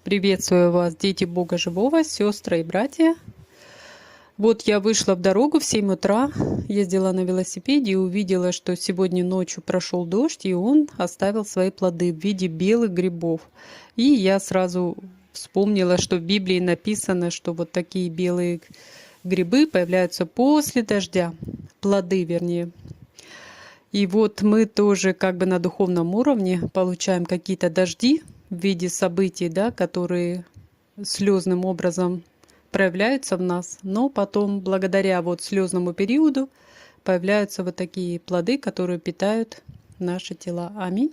Приветствую вас, дети Бога Живого, сестры и братья. Вот я вышла в дорогу в 7 утра, ездила на велосипеде и увидела, что сегодня ночью прошел дождь, и он оставил свои плоды в виде белых грибов. И я сразу вспомнила, что в Библии написано, что вот такие белые грибы появляются после дождя, плоды вернее. И вот мы тоже как бы на духовном уровне получаем какие-то дожди в виде событий, да, которые слезным образом проявляются в нас, но потом благодаря вот слезному периоду появляются вот такие плоды, которые питают наши тела. Аминь.